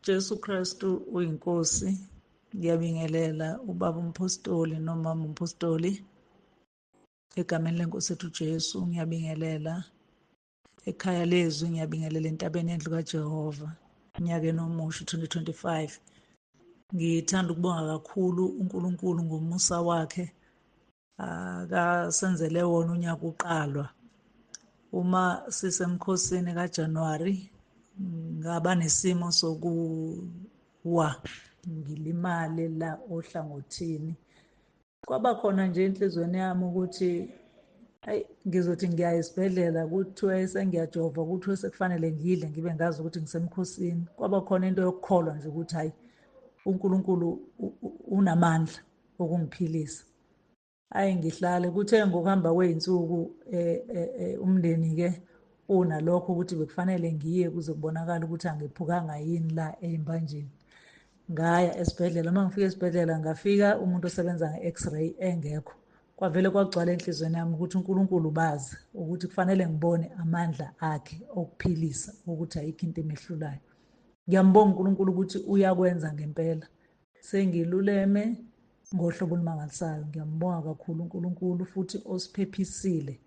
Jesu Kristu uyinkosi. Ngiyabingelela ubaba umpostoli nomama umpostoli egameni lenkosi ethu Jesu. Ngiyabingelela ekhaya lezwi, ngiyabingelela entabeni yendlu kaJehova unyakeni omusha 2025. Ngithanda ukubonga kakhulu uNkulunkulu ngomusa wakhe akasenzele wona unyaka uqalwa. Uma sisemkhosini kaJanuwari ngaba nesimo sokuwa ngilimale la ohlangothini. Kwaba khona nje enhlizweni yami ukuthi ngizothi ngiya esibhedlela kuthiwe sengiyajova, kuthiwe sekufanele ngidle ngibe ngazi ukuthi ngisemkhosini. Kwaba khona into yokukholwa nje ukuthi hayi, uNkulunkulu unamandla okungiphilisa. Ngihlale kuthe ngokuhamba kwey'nsuku umndeni-ke unalokho ukuthi bekufanele ngiye kuze kubonakale ukuthi angiphukanga yini la ey'mbanjeni. Ngaya esibhedlela, uma ngifika esibhedlela ngafika umuntu osebenza nge-X-ray engekho. Kwavele kwagcwala enhlizweni yami ukuthi uNkulunkulu bazi ukuthi kufanele ngibone amandla akhe okuphilisa, ukuthi ayikho into emehlulayo. Ngiyambonga uNkulunkulu ukuthi uyakwenza ngempela. Sengiluleme ngohlobo olumangalisayo. Ngiyambonga kakhulu uNkulunkulu futhi osiphephisile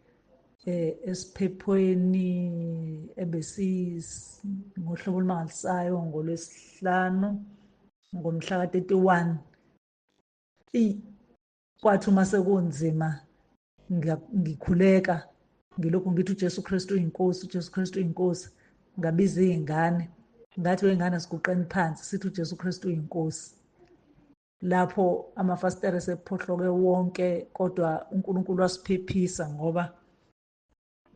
esiphephweni ngohlobo olumangalisayo ngoLwesihlanu ngomhla ka-31. Kwathi uma sekunzima ngikhuleka ngilokhu ngithi uJesu Kristu uyinkosi, uJesu Kristu uyinkosi. Ngabiza iy'ngane ngathi wey'ngane siguqeni phansi sithi uJesu Kristu uyinkosi. Lapho amafasitela sephohloke wonke, kodwa uNkulunkulu wasiphephisa ngoba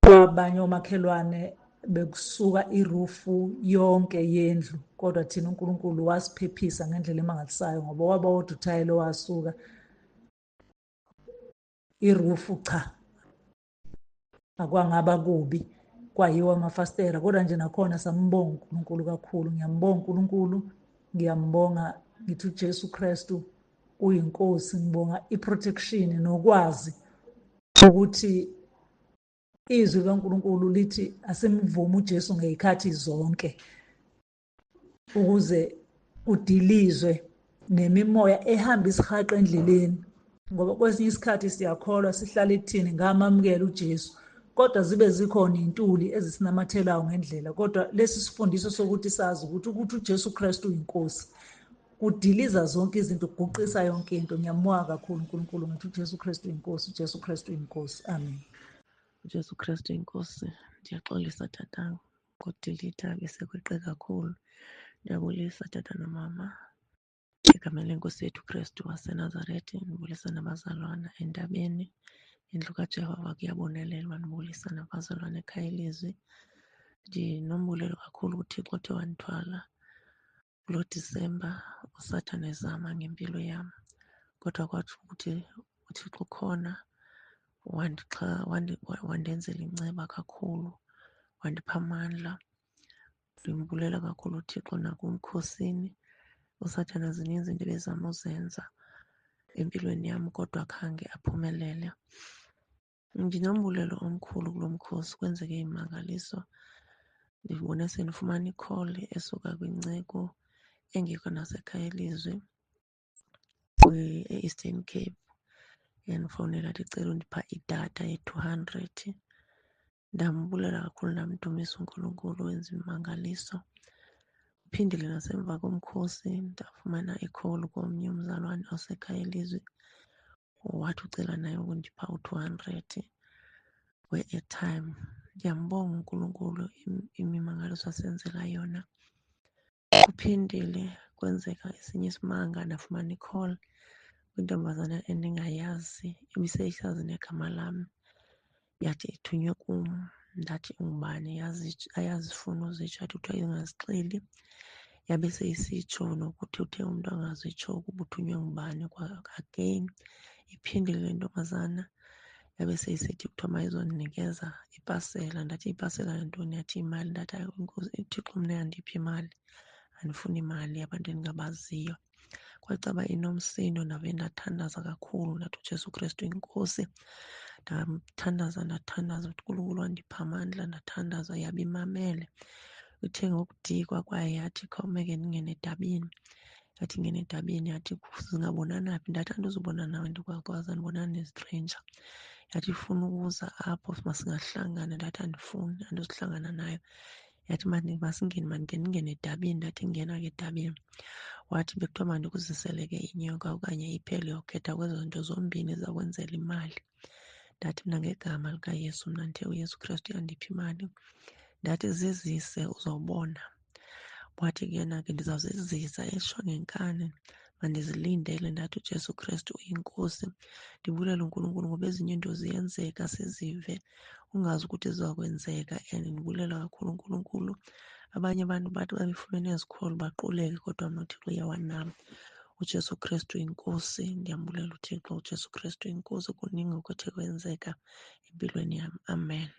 kwabanye omakhelwane bekusuka irufu yonke yendlu, kodwa thina uNkulunkulu wasiphephisa ngendlela emangalisayo ngoba waba wodwa uthayela owasuka irufu cha, akwangaba kubi, kwayiwa amafasitela, kodwa nje nakhona sambonga uNkulunkulu kakhulu. Ngiyambonga uNkulunkulu, ngiyambonga ngithi uJesu Kristu uyinkosi. Ngibonga i-protection nokwazi ukuthi izwi kaNkulunkulu lithi asimvume uJesu ngey'khathi zonke ukuze udilizwe nemimoya ehamba isihaqa endleleni, ngoba kwesinye isikhathi siyakholwa sihlale ekuthini ngamamukela uJesu, kodwa zibe zikhona iy'ntuli ezisinamathelayo ngendlela. Kodwa lesi sifundiso sokuthi sazi ukuthi uJesu Kristu uyinkosi kudiliza zonke izinto, kuguqisa yonke into. Ngiyambonga kakhulu uNkulunkulu ngithi uJesu Kristu uyinkosi, uJesu Kristu uyinkosi. Amen. uJesu Kristu inkosi. Ndiyaxolisa tata kodilita besekweqe kakhulu. Ndiyabulisa tata nomama egameni lenkosi yethu Kristu waseNazarethe. Ndibulisa nabazalwana entabeni, indlu kaJehova kuyabonelelwa. Ndibulisa nabazalwane ekhaya ilizwi. Ndinombulelo kakhulu uThixo othe wandithwala kulo Disemba uSathane ezama ngempilo yam, kodwa kwathi ukuthi uThixo khona wandenzela inceba kakhulu, wandipha amandla. Ndimbulela kakhulu uThixo nakumkhosini. uSathane zininzi izinto ebezama uzenza empilweni yam, kodwa khange aphumelele. Ndinombulelo omkhulu kulo mkhosi, kwenzeke imangaliso. Ndibone sendifumana i-call esuka kwinceko engekho nasekhaya ilizwi e-Eastern Cape. Yandifowunela ndicela undipha idatha ye-200. Ndambulela kakhulu, ndamdumisa uNkulunkulu wenza imangaliso. Phindile nasemva komkhosi ndafumana i-call komnye umzalwane osekhaya ilizwi, wathi ucela naye ukundipha u-200 we-airtime. Ndiyambonga uNkulunkulu imimangaliso asenzela yona. Kuphindile kwenzeka esinye isimanga, ndafumana i-call kwintombazana endingayazi, ibiseyisazi negama lam. Yathi ithunywe kum, ndathi ungubani, ayazi ifuna uzitsho, yathi kuthiwa ingazixeli. Yabe seyisitsho nokuthi uthe umntu angazitsho ukuba uthunywe ngubani. Again iphindile le ntombazana, yabe seyisithi kuthiwa mayizondinikeza ipasela. Ndathi ipasela yantoni? Yathi imali. Ndathi hayi inkosi, uThixo mna yandipha imali, andifuni imali yabantu endingabaziyo. Kwacaba inomsindo, ndabe ndathandaza kakhulu, ndathi uJesu Kristu inkosi. Ndathandaza ukuthi uNkulunkulu wandipha amandla, ndathandaza, yabe imamele. Uthe ngokudikwa kwaye yathi khawumeke ndingene edabini. Yathi ingene edabini yathi singabonana phi. Ndathi andizubona nawe ndikwakwazi, andibonani ne-stranger. Yathi ifuna ukuza apho masingahlangana. Ndathi andifuni, andizuhlangana nayo. Yathi ndingene edabini. Ndathi ngena ke edabini wathi bekuthiwa mandikuzisele ke inyoka okanye iphele yokhetha kwezo zinto zombini zakwenzela imali. Ndathi mna ngegama likaYesu, mna ndithe uYesu Kristu uyandipha imali. Ndathi zizise uzawubona. Wathi ke yena ke ndizawuzizisa etsho ngenkani mandizilindele. Ndathi uJesu Kristu uyinkosi. Ndibulela uNkulunkulu ngoba ezinye iinto ziyenzeka sizive ungazi ukuthi zizakwenzeka, and ndibulela kakhulu uNkulunkulu. Abanye abantu bathi xa befumene ezikholo baquleke, kodwa mna uThixo uyawanam. uJesu Kristu yinkosi. Ndiyambulela uThixo. uJesu Kristu yinkosi. Kuningi okuthe kwenzeka empilweni yam. Amen.